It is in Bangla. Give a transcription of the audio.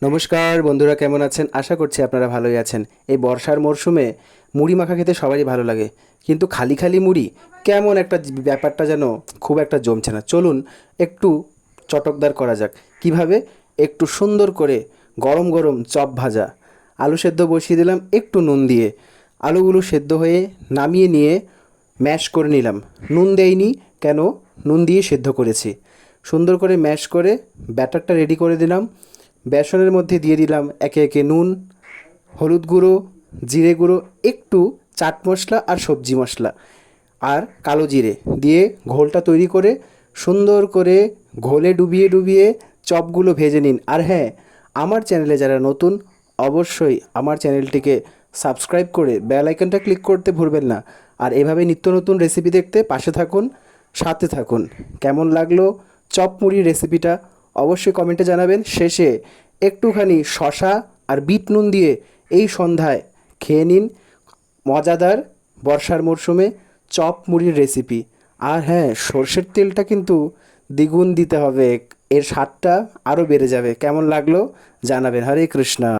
নমস্কার বন্ধুরা, কেমন আছেন? আশা করছি আপনারা ভালোই আছেন। এই বর্ষার মরশুমে মুড়ি মাখা খেতে সবারই ভালো লাগে, কিন্তু খালি খালি মুড়ি কেমন একটা ব্যাপারটা যেন খুব একটা জমছে না। চলুন একটু চটকদার করা যাক। কিভাবে? একটু সুন্দর করে গরম গরম চপ ভাজা, আলু সেদ্ধ বসিয়ে দিলাম একটু নুন দিয়ে। আলুগুলো সেদ্ধ হয়ে নামিয়ে নিয়ে ম্যাশ করে নিলাম। নুন দেইনি, কেন? নুন দিয়ে সেদ্ধ করেছি। সুন্দর করে ম্যাশ করে ব্যাটারটা রেডি করে দিলাম। বেসনের মধ্যে দিয়ে দিলাম একে একে নুন, হলুদ গুঁড়ো, জিরে গুঁড়ো, একটু চাট মশলা আর সবজি মশলা আর কালো জিরে দিয়ে ঘোলটা তৈরি করে সুন্দর করে ঘোলে ডুবিয়ে ডুবিয়ে চপগুলো ভেজে নিন। আর হ্যাঁ, আমার চ্যানেলে যারা নতুন, অবশ্যই আমার চ্যানেলটিকে সাবস্ক্রাইব করে বেল আইকনটা ক্লিক করতে ভুলবেন না। আর এভাবে নিত্য নতুন রেসিপি দেখতে পাশে থাকুন, সাথে থাকুন। কেমন লাগলো চপ মুড়ির রেসিপিটা অবশ্যই কমেন্টে জানাবেন। শেষে একটুখানি শশা আর বিট নুন দিয়ে এই সন্ধ্যায় খেয়ে নিন মজাদার বর্ষার মরশুমে চপ মুড়ির রেসিপি। আর হ্যাঁ, সর্ষের তেলটা কিন্তু দ্বিগুণ দিতে হবে, এর স্বাদটা আরও বেড়ে যাবে। কেমন লাগলো জানাবেন। হরে কৃষ্ণা।